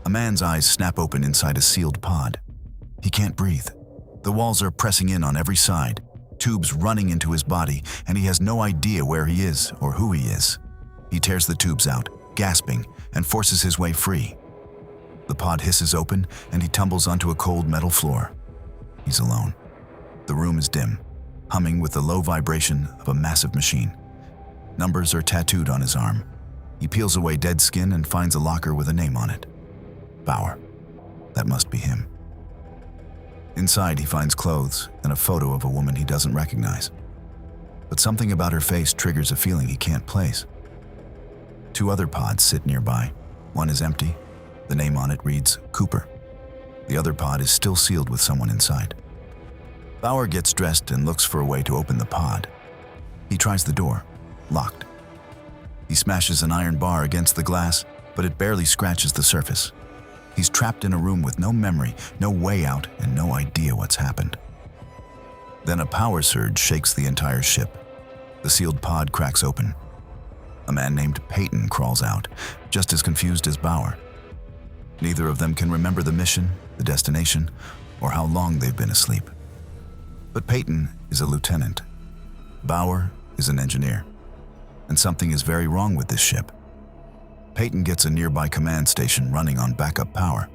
A man's eyes snap open inside a sealed pod. He can't breathe. The walls are pressing in on every side, tubes running into his body, and he has no idea where he is or who he is. He tears the tubes out, gasping, and forces his way free. The pod hisses open, and he tumbles onto a cold metal floor. He's alone. The room is dim, humming with the low vibration of a massive machine. Numbers are tattooed on his arm. He peels away dead skin and finds a locker with a name on it. Bauer. That must be him. Inside, he finds clothes and a photo of a woman he doesn't recognize. But something about her face triggers a feeling he can't place. 2 other pods sit nearby. One is empty. The name on it reads Cooper. The other pod is still sealed with someone inside. Bauer gets dressed and looks for a way to open the pod. He tries the door. Locked. He smashes an iron bar against the glass, but it barely scratches the surface. He's trapped in a room with no memory, no way out, and no idea what's happened. Then a power surge shakes the entire ship. The sealed pod cracks open. A man named Peyton crawls out, just as confused as Bauer. Neither of them can remember the mission, the destination, or how long they've been asleep. But Peyton is a lieutenant. Bauer is an engineer. And something is very wrong with this ship. Peyton gets a nearby command station running on backup power.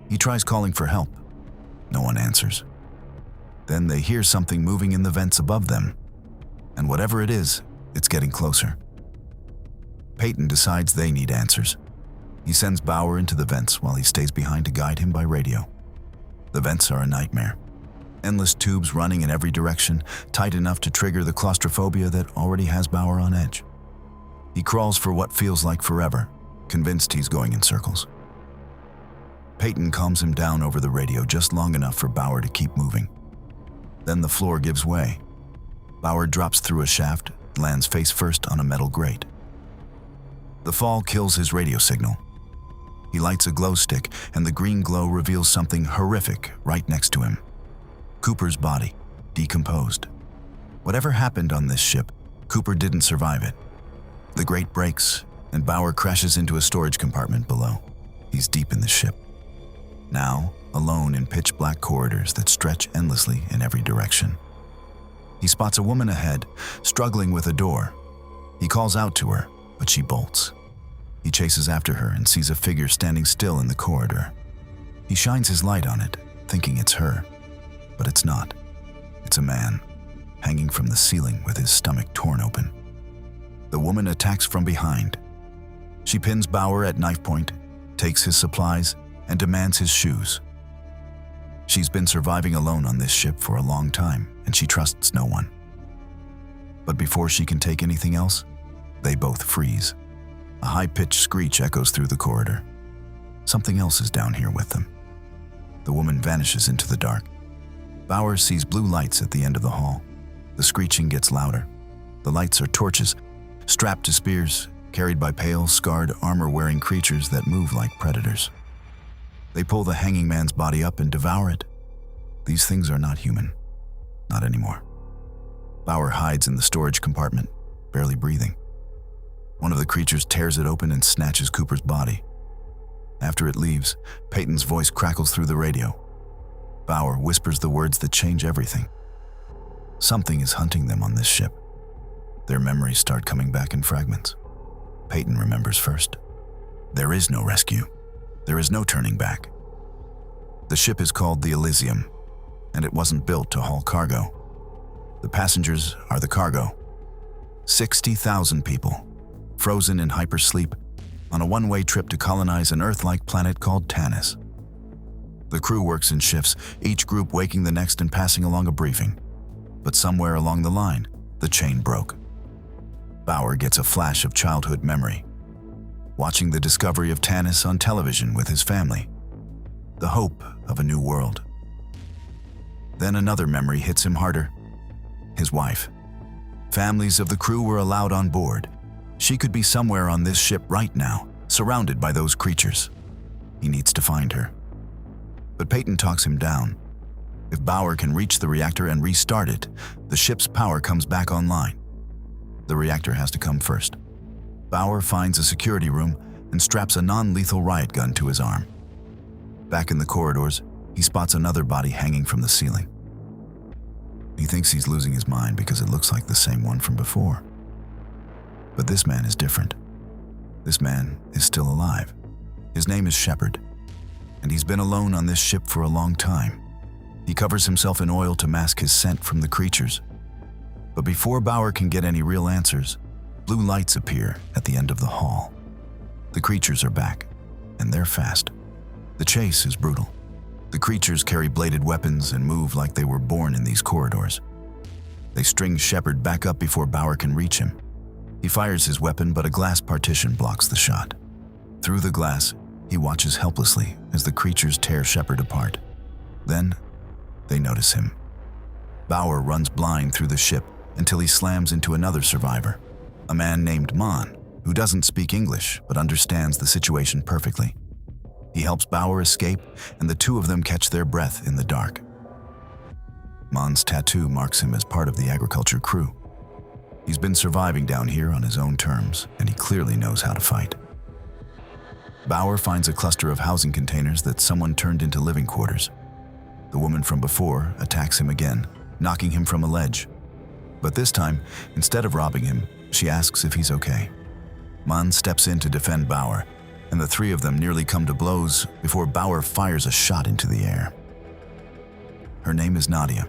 He tries calling for help. No one answers. Then they hear something moving in the vents above them. And whatever it is, it's getting closer. Peyton decides they need answers. He sends Bauer into the vents while he stays behind to guide him by radio. The vents are a nightmare. Endless tubes running in every direction, tight enough to trigger the claustrophobia that already has Bauer on edge. He crawls for what feels like forever, convinced he's going in circles. Peyton calms him down over the radio just long enough for Bauer to keep moving. Then the floor gives way. Bauer drops through a shaft, lands face first on a metal grate. The fall kills his radio signal. He lights a glow stick, and the green glow reveals something horrific right next to him. Cooper's body, decomposed. Whatever happened on this ship, Cooper didn't survive it. The grate breaks, and Bauer crashes into a storage compartment below. He's deep in the ship. Now, alone in pitch-black corridors that stretch endlessly in every direction. He spots a woman ahead, struggling with a door. He calls out to her, but she bolts. He chases after her and sees a figure standing still in the corridor. He shines his light on it, thinking it's her. But it's not. It's a man, hanging from the ceiling with his stomach torn open. The woman attacks from behind. She pins Bauer at knife point, takes his supplies, and demands his shoes. She's been surviving alone on this ship for a long time, and she trusts no one. But before she can take anything else, they both freeze. A high-pitched screech echoes through the corridor. Something else is down here with them. The woman vanishes into the dark. Bauer sees blue lights at the end of the hall. The screeching gets louder. The lights are torches, strapped to spears, carried by pale, scarred, armor-wearing creatures that move like predators. They pull the hanging man's body up and devour it. These things are not human. Not anymore. Bauer hides in the storage compartment, barely breathing. One of the creatures tears it open and snatches Cooper's body. After it leaves, Peyton's voice crackles through the radio. Bauer whispers the words that change everything. Something is hunting them on this ship. Their memories start coming back in fragments. Peyton remembers first. There is no rescue. There is no turning back. The ship is called the Elysium, and it wasn't built to haul cargo. The passengers are the cargo. 60,000 people, frozen in hypersleep, on a one-way trip to colonize an Earth-like planet called Tanis. The crew works in shifts, each group waking the next and passing along a briefing. But somewhere along the line, the chain broke. Bauer gets a flash of childhood memory, watching the discovery of Tanis on television with his family, the hope of a new world. Then another memory hits him harder. His wife. Families of the crew were allowed on board. She could be somewhere on this ship right now, surrounded by those creatures. He needs to find her. But Peyton talks him down. If Bauer can reach the reactor and restart it, the ship's power comes back online. The reactor has to come first. Bauer finds a security room and straps a non-lethal riot gun to his arm. Back in the corridors, he spots another body hanging from the ceiling. He thinks he's losing his mind because it looks like the same one from before. But this man is different. This man is still alive. His name is Shepard, and he's been alone on this ship for a long time. He covers himself in oil to mask his scent from the creatures. But before Bauer can get any real answers, blue lights appear at the end of the hall. The creatures are back, and they're fast. The chase is brutal. The creatures carry bladed weapons and move like they were born in these corridors. They string Shepard back up before Bauer can reach him. He fires his weapon, but a glass partition blocks the shot. Through the glass, he watches helplessly as the creatures tear Shepard apart. Then, they notice him. Bauer runs blind through the ship until he slams into another survivor, a man named Mon, who doesn't speak English but understands the situation perfectly. He helps Bauer escape, and the two of them catch their breath in the dark. Mon's tattoo marks him as part of the agriculture crew. He's been surviving down here on his own terms, and he clearly knows how to fight. Bauer finds a cluster of housing containers that someone turned into living quarters. The woman from before attacks him again, knocking him from a ledge. But this time, instead of robbing him, she asks if he's okay. Mon steps in to defend Bauer, and the three of them nearly come to blows before Bauer fires a shot into the air. Her name is Nadia.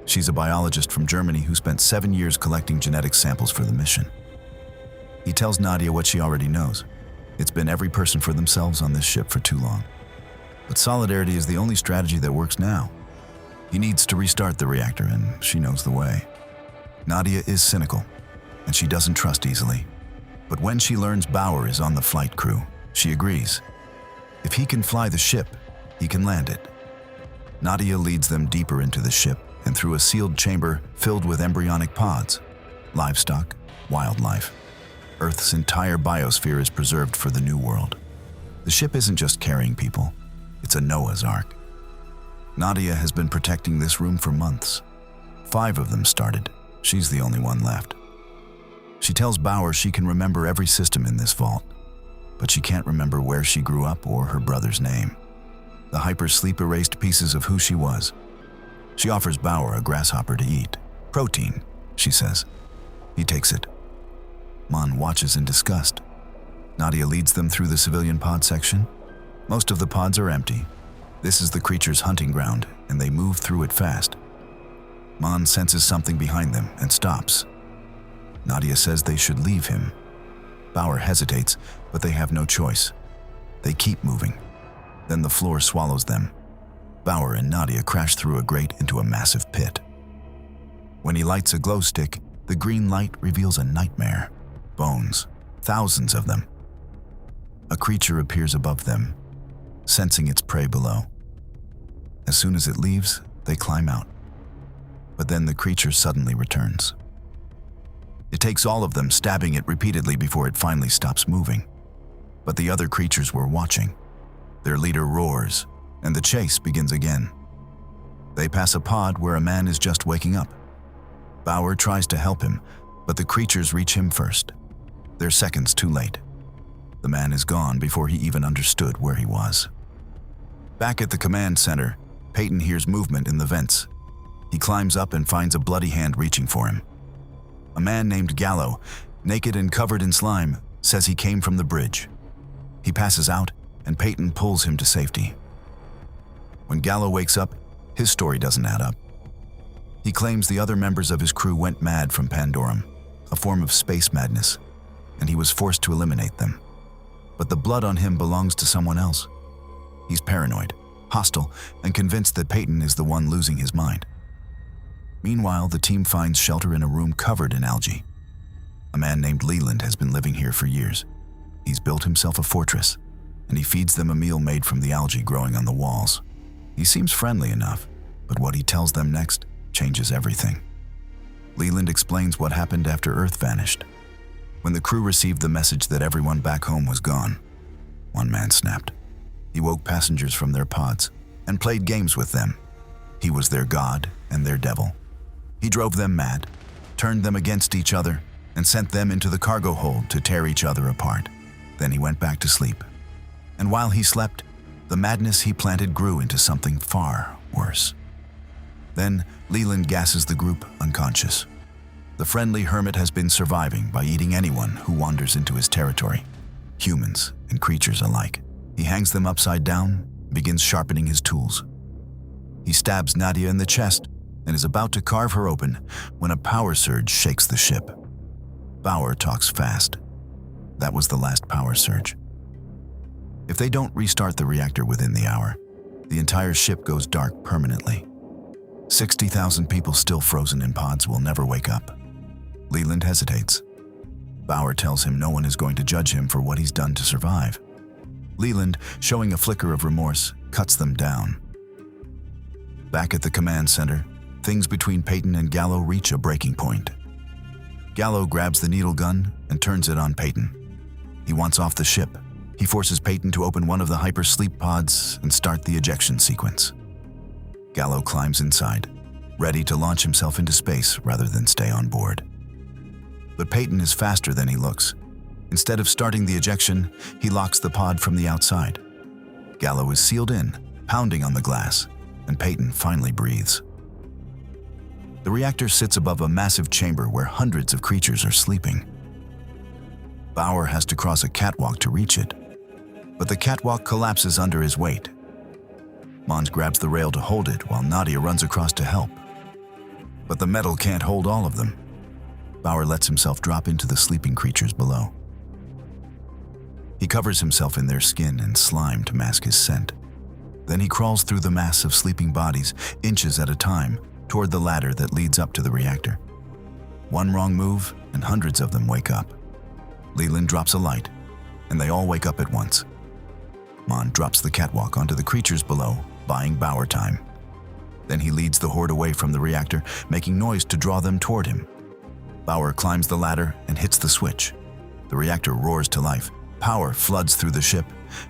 She's a biologist from Germany who spent 7 years collecting genetic samples for the mission. He tells Nadia what she already knows. It's been every person for themselves on this ship for too long. But solidarity is the only strategy that works now. He needs to restart the reactor, and she knows the way. Nadia is cynical, and she doesn't trust easily. But when she learns Bauer is on the flight crew, she agrees. If he can fly the ship, he can land it. Nadia leads them deeper into the ship and through a sealed chamber filled with embryonic pods, livestock, wildlife. Earth's entire biosphere is preserved for the new world. The ship isn't just carrying people, it's a Noah's Ark. Nadia has been protecting this room for months. 5 of them started. She's the only one left. She tells Bauer she can remember every system in this vault, but she can't remember where she grew up or her brother's name. The hypersleep erased pieces of who she was. She offers Bauer a grasshopper to eat. Protein, she says. He takes it. Mon watches in disgust. Nadia leads them through the civilian pod section. Most of the pods are empty. This is the creature's hunting ground, and they move through it fast. Mon senses something behind them and stops. Nadia says they should leave him. Bauer hesitates, but they have no choice. They keep moving. Then the floor swallows them. Bauer and Nadia crash through a grate into a massive pit. When he lights a glow stick, the green light reveals a nightmare. Bones, thousands of them. A creature appears above them, sensing its prey below. As soon as it leaves, they climb out. But then the creature suddenly returns. It takes all of them, stabbing it repeatedly before it finally stops moving. But the other creatures were watching. Their leader roars, and the chase begins again. They pass a pod where a man is just waking up. Bauer tries to help him, but the creatures reach him first. They're seconds too late. The man is gone before he even understood where he was. Back at the command center, Peyton hears movement in the vents. He climbs up and finds a bloody hand reaching for him. A man named Gallo, naked and covered in slime, says he came from the bridge. He passes out, and Peyton pulls him to safety. When Gallo wakes up, his story doesn't add up. He claims the other members of his crew went mad from Pandorum, a form of space madness, and he was forced to eliminate them. But the blood on him belongs to someone else. He's paranoid, hostile, and convinced that Peyton is the one losing his mind. Meanwhile, the team finds shelter in a room covered in algae. A man named Leland has been living here for years. He's built himself a fortress, and he feeds them a meal made from the algae growing on the walls. He seems friendly enough, but what he tells them next changes everything. Leland explains what happened after Earth vanished. When the crew received the message that everyone back home was gone, one man snapped. He woke passengers from their pods and played games with them. He was their god and their devil. He drove them mad, turned them against each other, and sent them into the cargo hold to tear each other apart. Then he went back to sleep. And while he slept, the madness he planted grew into something far worse. Then Leland gasses the group unconscious. The friendly hermit has been surviving by eating anyone who wanders into his territory, humans and creatures alike. He hangs them upside down, begins sharpening his tools. He stabs Nadia in the chest and is about to carve her open when a power surge shakes the ship. Bauer talks fast. That was the last power surge. If they don't restart the reactor within the hour, the entire ship goes dark permanently. 60,000 people still frozen in pods will never wake up. Leland hesitates. Bauer tells him no one is going to judge him for what he's done to survive. Leland, showing a flicker of remorse, cuts them down. Back at the command center, things between Peyton and Gallo reach a breaking point. Gallo grabs the needle gun and turns it on Peyton. He wants off the ship. He forces Peyton to open one of the hypersleep pods and start the ejection sequence. Gallo climbs inside, ready to launch himself into space rather than stay on board. But Peyton is faster than he looks. Instead of starting the ejection, he locks the pod from the outside. Gallo is sealed in, pounding on the glass, and Peyton finally breathes. The reactor sits above a massive chamber where hundreds of creatures are sleeping. Bauer has to cross a catwalk to reach it, but the catwalk collapses under his weight. Mons grabs the rail to hold it while Nadia runs across to help. But the metal can't hold all of them. Bauer lets himself drop into the sleeping creatures below. He covers himself in their skin and slime to mask his scent. Then he crawls through the mass of sleeping bodies, inches at a time, toward the ladder that leads up to the reactor. One wrong move, and hundreds of them wake up. Leland drops a light, and they all wake up at once. Mon drops the catwalk onto the creatures below, buying Bauer time. Then he leads the horde away from the reactor, making noise to draw them toward him. Bauer climbs the ladder and hits the switch. The reactor roars to life. Power floods through the ship,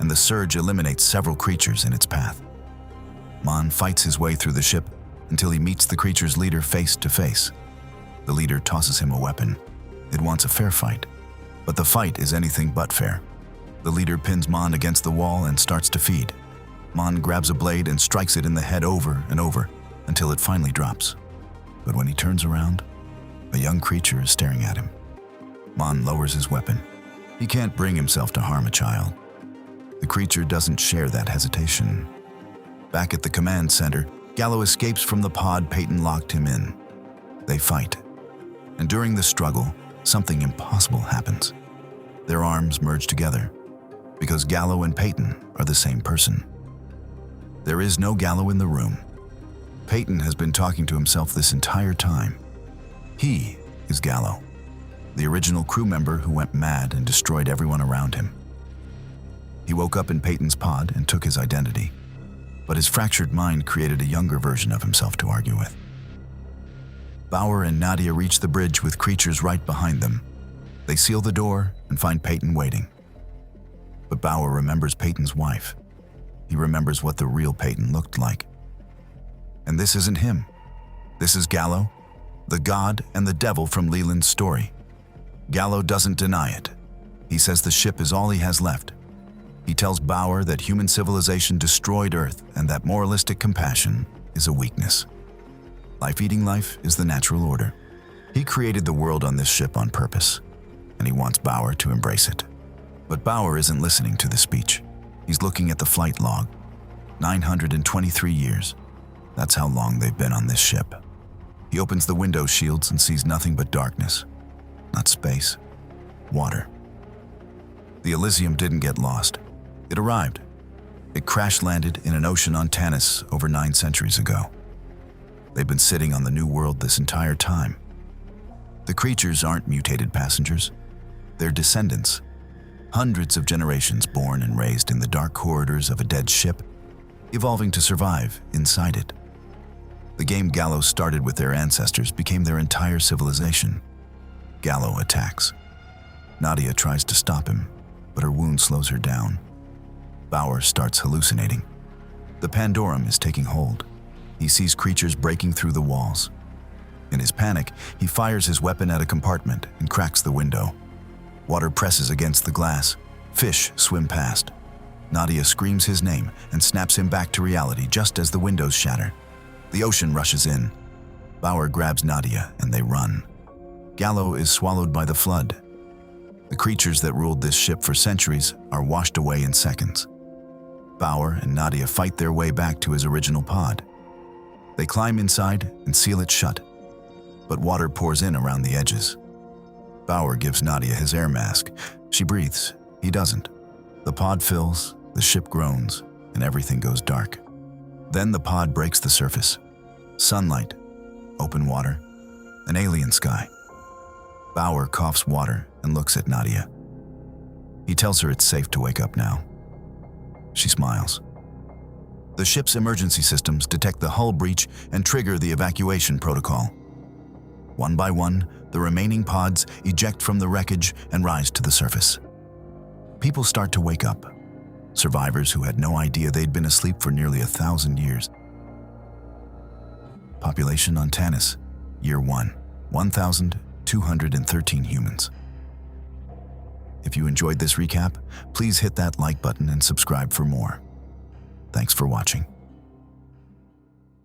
and the surge eliminates several creatures in its path. Mon fights his way through the ship until he meets the creature's leader face to face. The leader tosses him a weapon. It wants a fair fight, but the fight is anything but fair. The leader pins Mon against the wall and starts to feed. Mon grabs a blade and strikes it in the head over and over until it finally drops. But when he turns around, a young creature is staring at him. Mon lowers his weapon. He can't bring himself to harm a child. The creature doesn't share that hesitation. Back at the command center, Gallo escapes from the pod Peyton locked him in. They fight. And during the struggle, something impossible happens. Their arms merge together, because Gallo and Peyton are the same person. There is no Gallo in the room. Peyton has been talking to himself this entire time. He is Gallo, the original crew member who went mad and destroyed everyone around him. He woke up in Peyton's pod and took his identity, but his fractured mind created a younger version of himself to argue with. Bauer and Nadia reach the bridge with creatures right behind them. They seal the door and find Peyton waiting. But Bauer remembers Peyton's wife. He remembers what the real Peyton looked like. And this isn't him. This is Gallo, the god and the devil from Leland's story. Gallo doesn't deny it. He says the ship is all he has left. He tells Bauer that human civilization destroyed Earth and that moralistic compassion is a weakness. Life eating life is the natural order. He created the world on this ship on purpose, and he wants Bauer to embrace it. But Bauer isn't listening to the speech. He's looking at the flight log. 923 years. That's how long they've been on this ship. He opens the window shields and sees nothing but darkness. Not space. Water. The Elysium didn't get lost. It arrived. It crash-landed in an ocean on Tanis over 9 centuries ago. They've been sitting on the new world this entire time. The creatures aren't mutated passengers. They're descendants. Hundreds of generations born and raised in the dark corridors of a dead ship, evolving to survive inside it. The game Gallo started with their ancestors became their entire civilization. Gallo attacks. Nadia tries to stop him, but her wound slows her down. Bauer starts hallucinating. The Pandorum is taking hold. He sees creatures breaking through the walls. In his panic, he fires his weapon at a compartment and cracks the window. Water presses against the glass, Fish swim past. Nadia screams his name and snaps him back to reality just as the windows shatter. The ocean rushes in. Bauer grabs Nadia and they run. Gallo is swallowed by the flood. The creatures that ruled this ship for centuries are washed away in seconds. Bauer and Nadia fight their way back to his original pod. They climb inside and seal it shut, but water pours in around the edges. Bauer gives Nadia his air mask. She breathes. He doesn't. The pod fills, the ship groans, and everything goes dark. Then the pod breaks the surface. Sunlight, open water, an alien sky. Bauer coughs water and looks at Nadia. He tells her it's safe to wake up now. She smiles. The ship's emergency systems detect the hull breach and trigger the evacuation protocol. One by one, the remaining pods eject from the wreckage and rise to the surface. People start to wake up. Survivors who had no idea they'd been asleep for nearly 1,000 years. Population on Tanis, Year 1, 1,213 humans. If you enjoyed this recap, please hit that like button and subscribe for more. Thanks for watching.